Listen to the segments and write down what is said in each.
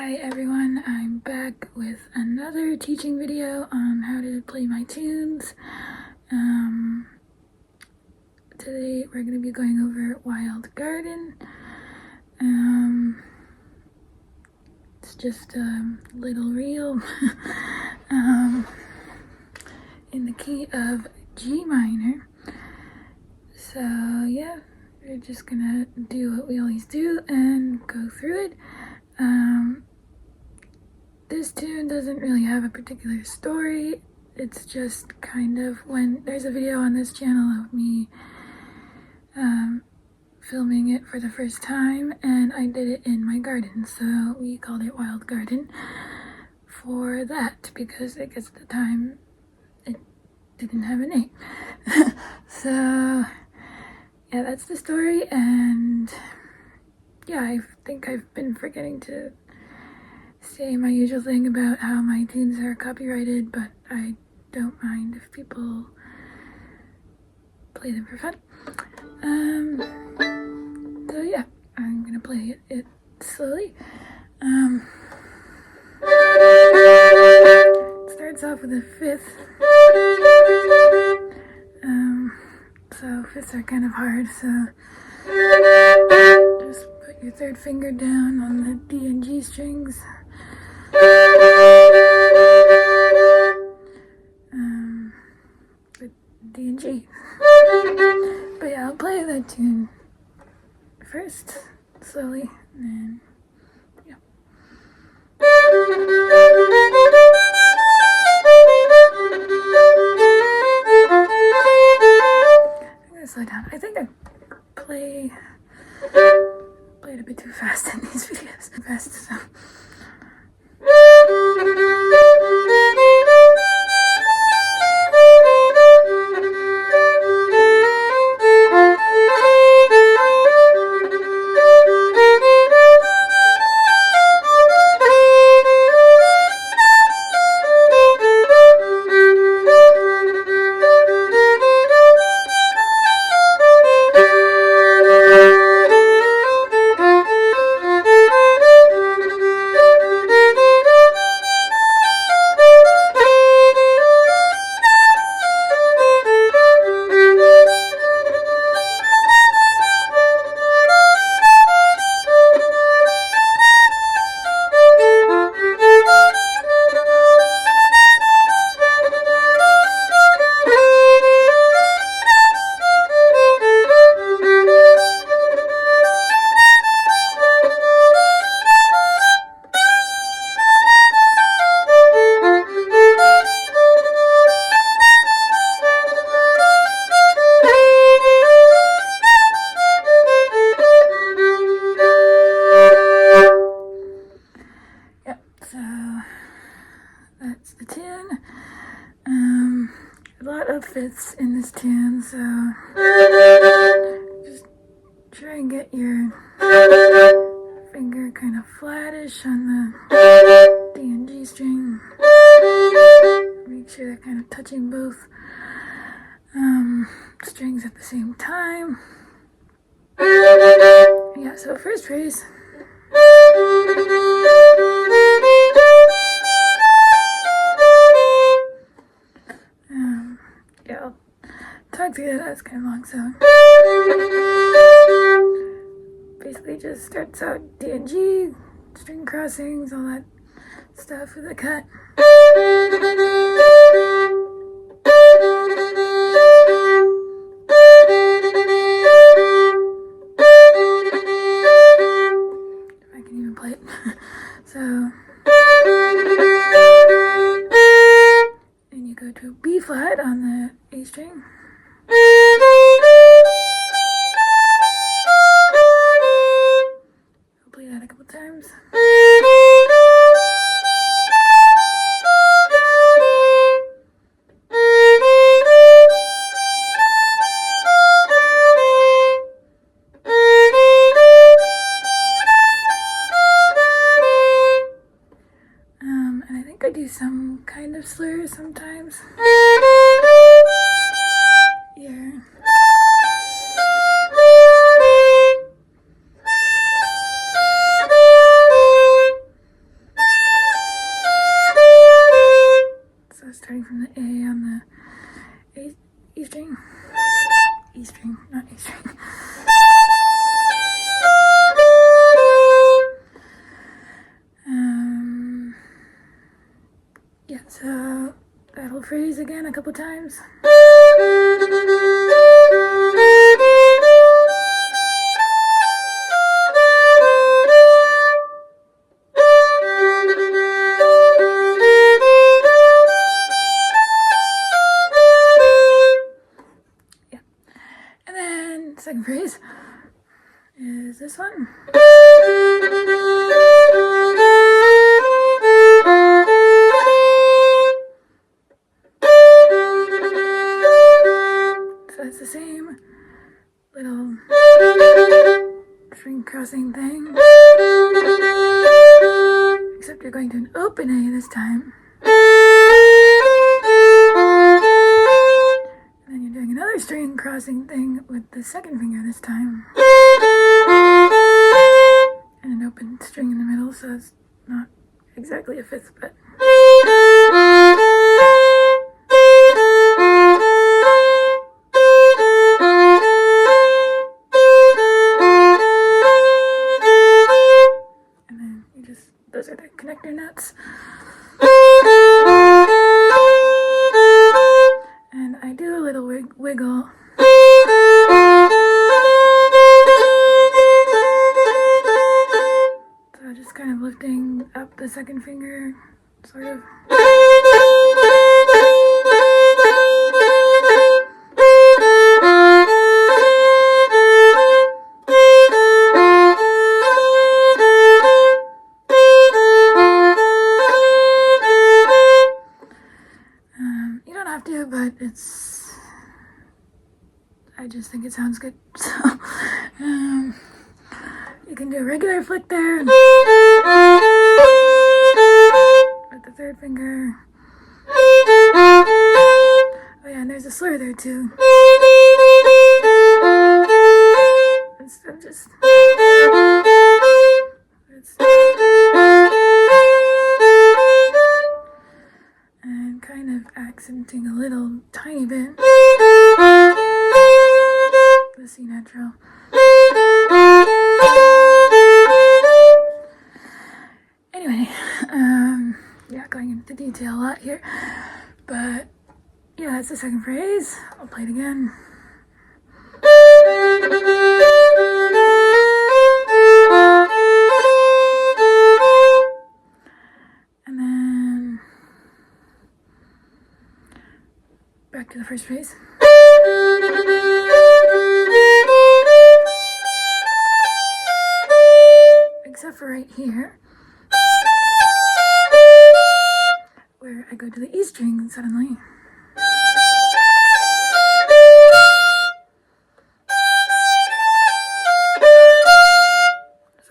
Hi everyone, I'm back with another teaching video on how to play my tunes. Today we're going to be going over Wild Garden. It's just a little reel in the key of G minor. So yeah, we're just gonna do what we always do and go through it. This tune doesn't really have a particular story. It's just kind of when there's a video on this channel of me filming it for the first time, and I did it in my garden, so we called it Wild Garden for that because I guess at the time it didn't have a name. So yeah, that's the story. And yeah, I think I've been forgetting to say my usual thing about how my tunes are copyrighted, but I don't mind if people play them for fun. So yeah, I'm gonna play it slowly. It starts off with a fifth. So fifths are kind of hard, so just put your third finger down on the D and G strings. With D and G. But yeah, I'll play that tune first, slowly, and then yeah. I'm gonna slow down. I think I played a bit too fast in these videos. Fast, so. That's the tune. A lot of fifths in this tune, so just try and get your finger kind of flattish on the D and G string. Make sure they're kind of touching both strings at the same time. Yeah, so first phrase. Yeah, I'll talk through that. That's kind of long, so basically just starts out D and G, string crossings, all that stuff with a cut. If I can even play it. So then you go to B flat on the A string. I'll play that a couple times. And I think I do some kind of slurs sometimes. Yeah. starting from the A on the E string. E string, not A string. Yeah, so that whole phrase again a couple times. Yeah. And then the second phrase is this one. So it's the same little string crossing thing, except you're going to an open A this time. And then you're doing another string crossing thing with the second finger this time. And an open string in the middle, so it's not exactly a fifth, but those are the connector nuts. And I do a little wiggle. So just kind of lifting up the second finger, sort of. But I just think it sounds good. So, you can do a regular flick there with the third finger. Oh yeah, and there's a slur there too. Instead of just and kind of accenting a little tiny bit the C natural. Anyway, yeah, going into detail a lot here, but yeah, that's the second phrase. I'll play it again. And then back to the first phrase. Except for right here, where I go to the E string suddenly.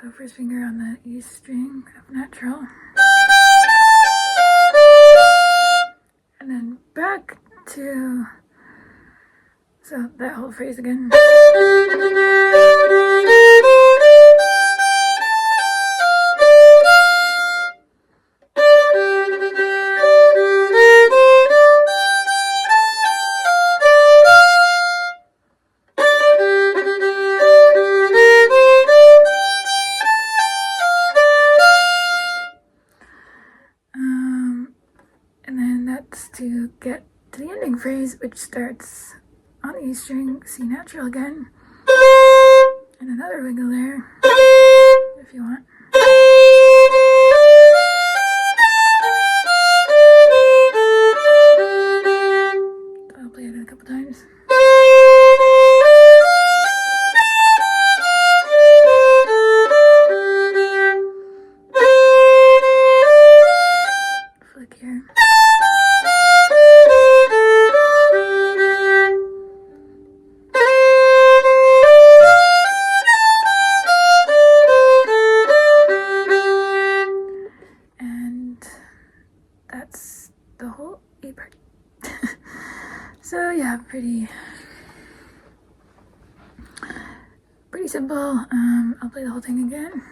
So first finger on the E string, F natural. And then back to, so that whole phrase again. And then that's to get to the ending phrase, which starts on the E string, C natural again, and another wiggle there, if you want. So I'll play it a couple times. Flick here. That's the whole A part. So yeah, pretty simple. I'll play the whole thing again.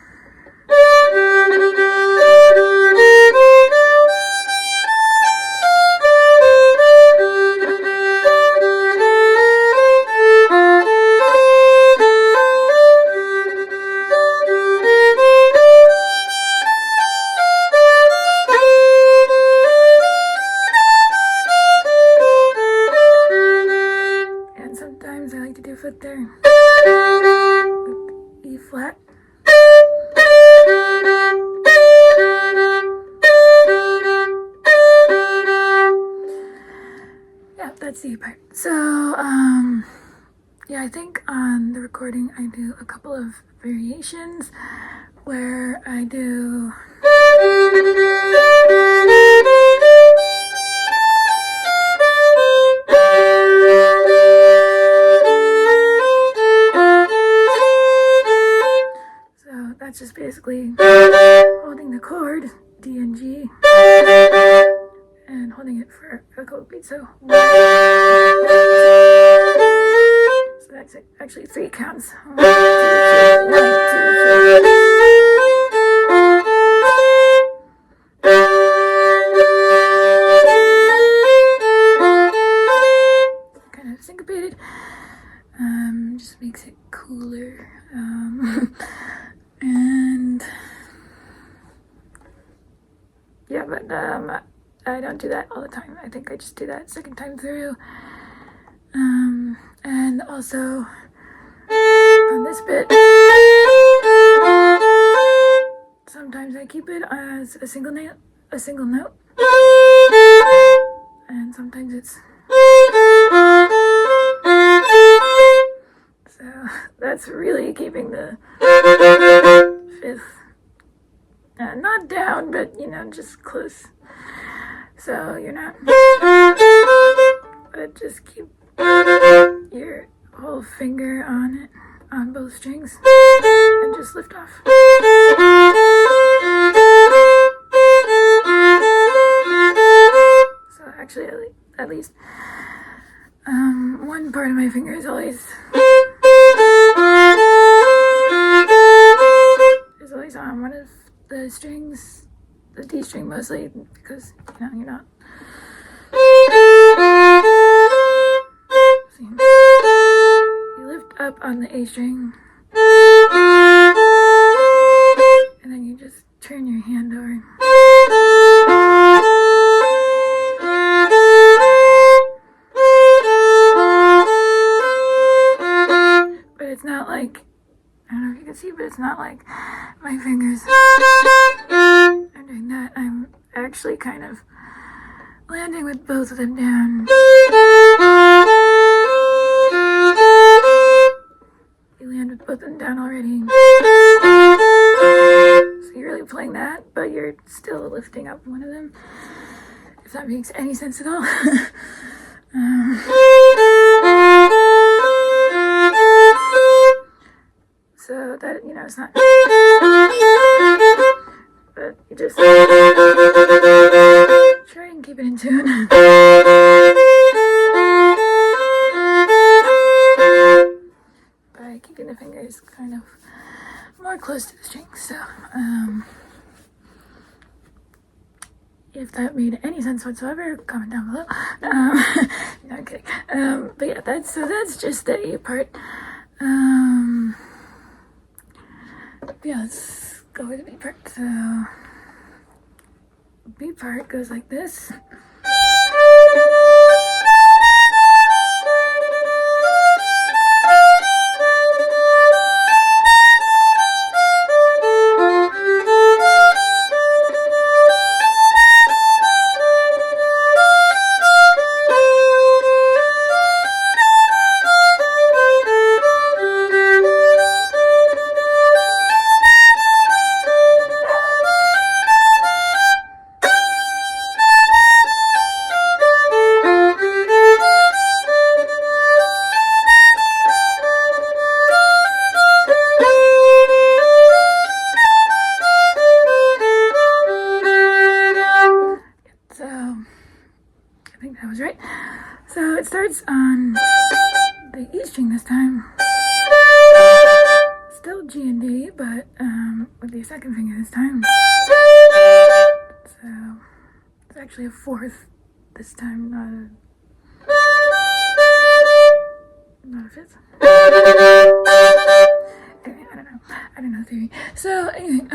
C part. So, yeah, I think on the recording I do a couple of variations where I do so that's just basically holding the chord D and G and holding it for a couple beats. So that's actually 3 counts. 1, 2, 3, 1, 2, 3. Kind of syncopated. Just makes it cooler. And yeah, but I don't do that all the time. I think I just do that second time through. And also on this bit, sometimes I keep it as a single note, and sometimes it's so that's really keeping the fifth not down, but just close. So you're not, but just keep your whole finger on it, on both strings, and just lift off. So actually, at least one part of my finger is always on one of the strings, the D string mostly, because you're not. See, you lift up on the A string, and then you just turn your hand over. But it's not like, I don't know if you can see, but it's not like my fingers are doing that. I'm actually kind of landing with both of them down. You land with both of them down already. So you're really playing that, but you're still lifting up one of them. If that makes any sense at all. So that, it's not, but you just try and keep it in tune. By keeping the fingers kind of more close to the strings. So, if that made any sense whatsoever, comment down below. No, I'm kidding. But yeah, that's just the A part. Yeah, let's go with the B part. So, B part goes like this. Right? So it starts on the E string this time. Still G and D, but with the second finger this time. So it's actually a fourth this time, not a fifth. Anyway, I don't know theory. So anyway,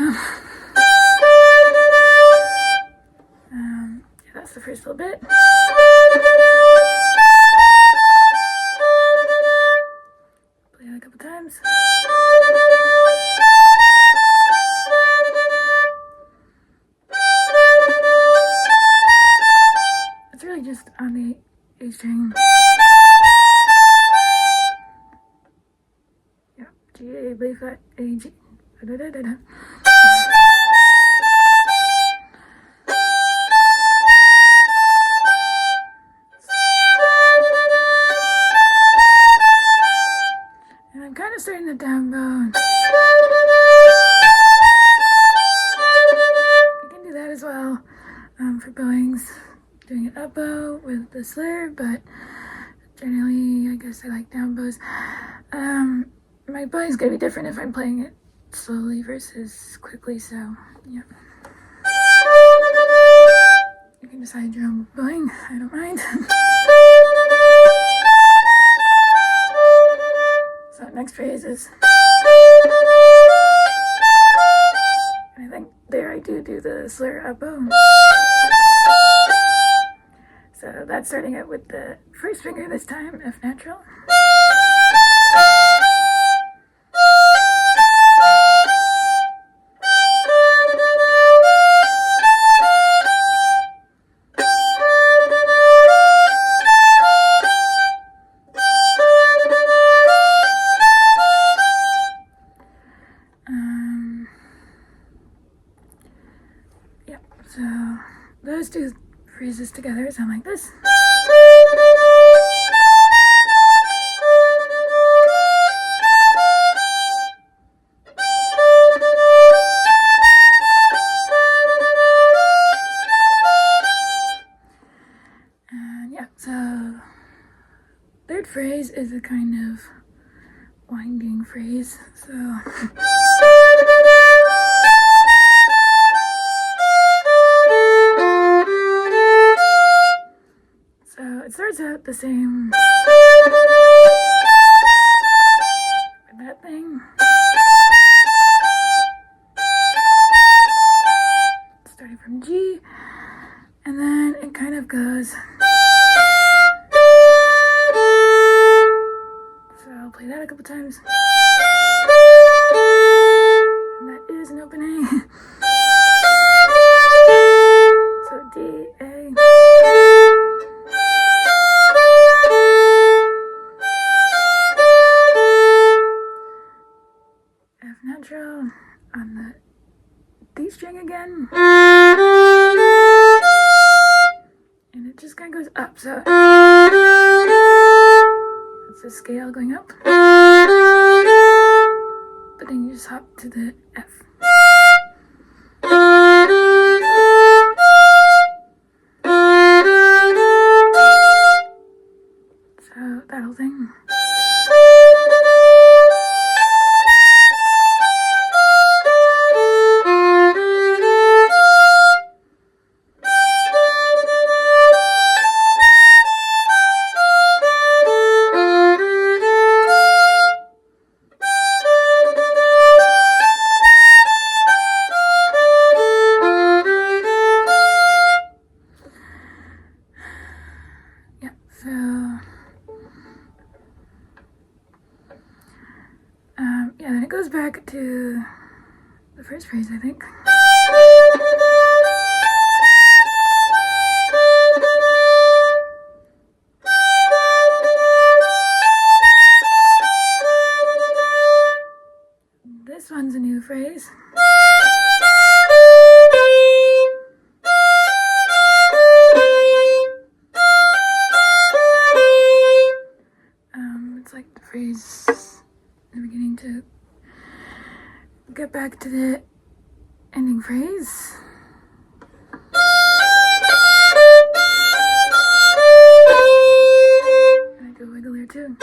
yeah, that's the first little bit. Play it a couple times. It's really just on the A string. A, B flat, A, G. Da, da, da, da. And I'm kind of starting the down bow. You can do that as well for bowings. Doing an up bow with the slur, but generally I guess I like down bows. My bowing's gonna be different if I'm playing it slowly versus quickly, so yeah. You can decide your own bowing, I don't mind. So next phrase is, I think there I do the slur up bow. So that's starting it with the first finger this time, F natural. So those two phrases together sound like this. And yeah, so third phrase is a kind of winding phrase. So it starts out the same with that thing. Starting from G, and then it kind of goes. So I'll play that a couple times. And that is an open A. So D, A. F natural on the D string again. And it just kind of goes up, so it's a scale going up. But then you just hop to the F. So that whole thing. Yeah, then it goes back to the first phrase, I think. This one's a new phrase. It's like the phrase in the beginning to get back to the ending phrase. And I go wiggle here too.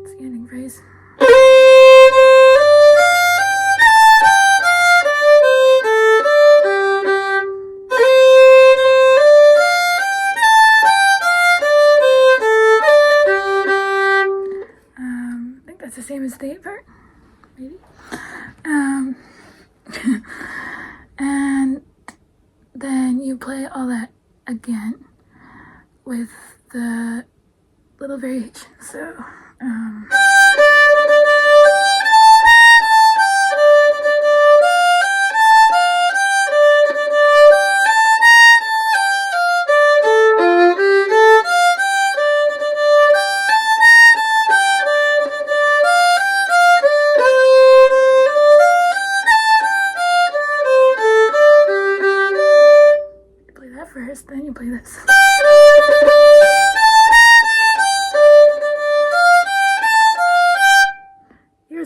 It's the ending phrase. That's the same as the 8 part, maybe. And then you play all that again with the little variation. So,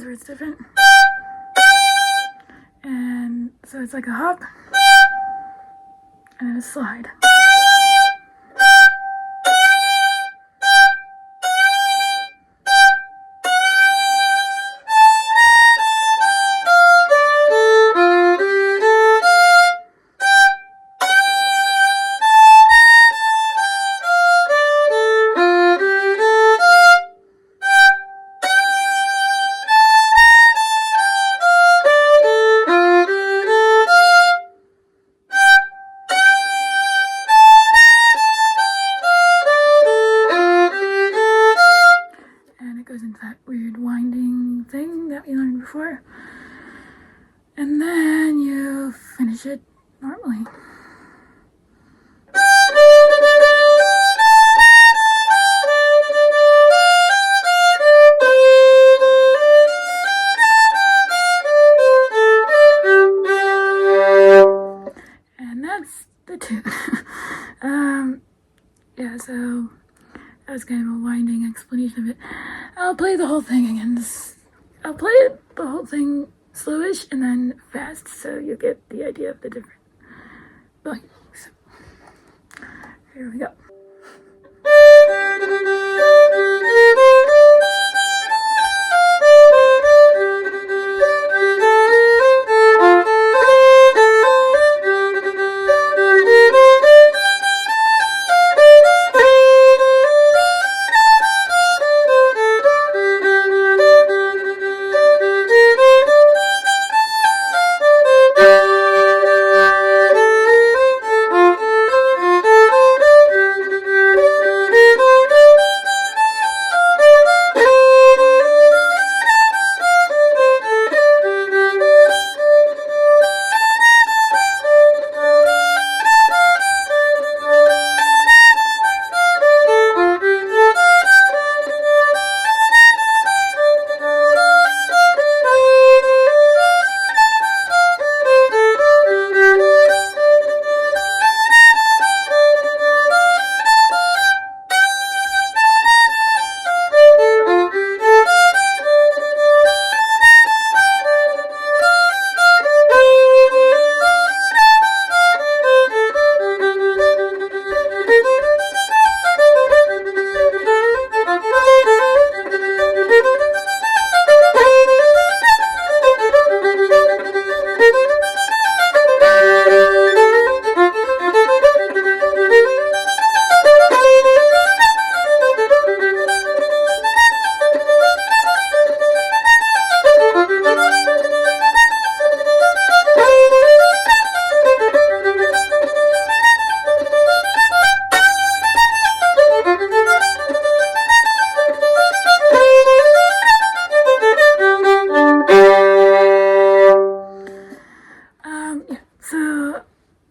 where it's different. And so it's like a hop and then a slide. Into that weird winding thing that we learned before, and then you finish it normally. And that's the tune. Yeah, so that was kind of a winding explanation of it. I'll play the whole thing again. I'll play the whole thing slowish and then fast, so you get the idea of the different volumes. Here we go.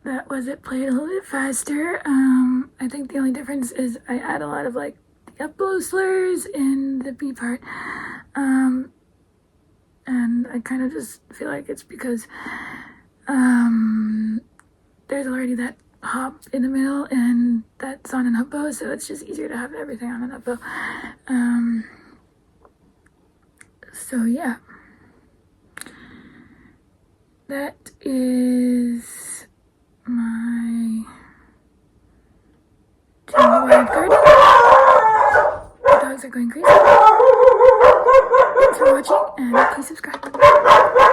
That was it played a little bit faster. I think the only difference is I add a lot of like the up-bow slurs in the B part. And I kind of just feel like it's because there's already that hop in the middle and that's on an up-bow, so it's just easier to have everything on an up-bow. So yeah. That is my wild garden. The dogs are going crazy. Thanks for watching and please subscribe.